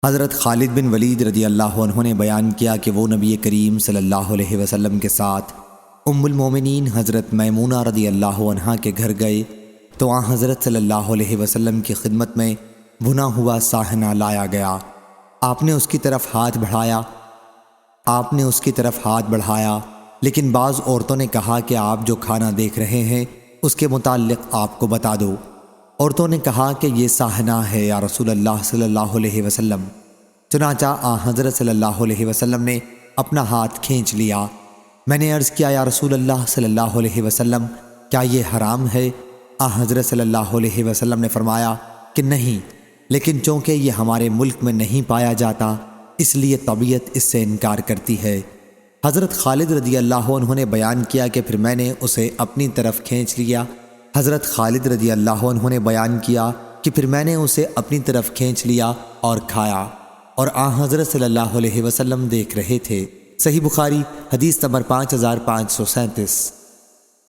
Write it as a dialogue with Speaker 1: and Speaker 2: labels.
Speaker 1: حضرت خالد بن ولید رضی اللہ عنہ نے بیان کیا کہ وہ نبی کریم صلی اللہ علیہ وسلم کے ساتھ ام المومنین حضرت میمونہ رضی اللہ عنہا کے گھر گئے تو وہاں حضرت صلی اللہ علیہ وسلم کی خدمت میں بھنا ہوا ساہنہ لایا گیا۔ آپ نے اس کی طرف ہاتھ بڑھایا لیکن بعض عورتوں نے کہا کہ آپ جو کھانا دیکھ رہے ہیں اس کے متعلق آپ کو بتا دو۔ عورتوں نے کہا کہ یہ ساہنہ ہے یا رسول اللہ صلی اللہ علیہ وسلم۔ چنانچہ حضرت صلی اللہ علیہ وسلم نے اپنا ہاتھ کھینچ لیا۔ میں نے عرض کیا یا رسول اللہ صلی اللہ علیہ وسلم کیا یہ حرام ہے؟ حضرت صلی اللہ علیہ وسلم نے فرمایا کہ نہیں، لیکن چونکہ یہ ہمارے ملک میں نہیں پایا جاتا اس لیے طبیعت اس سے انکار کرتی ہے۔ حضرت خالد رضی اللہ عنہ نے بیان کیا کہ پھر میں نے اسے اپنی طرف کھینچ لیا۔ حضرت خالد رضی اللہ عنہ نے بیان کیا کہ پھر میں نے اسے اپنی طرف کھینچ لیا اور کھایا، اور حضرت صلی اللہ علیہ وسلم دیکھ رہے تھے۔ صحیح بخاری حدیث نمبر 5537۔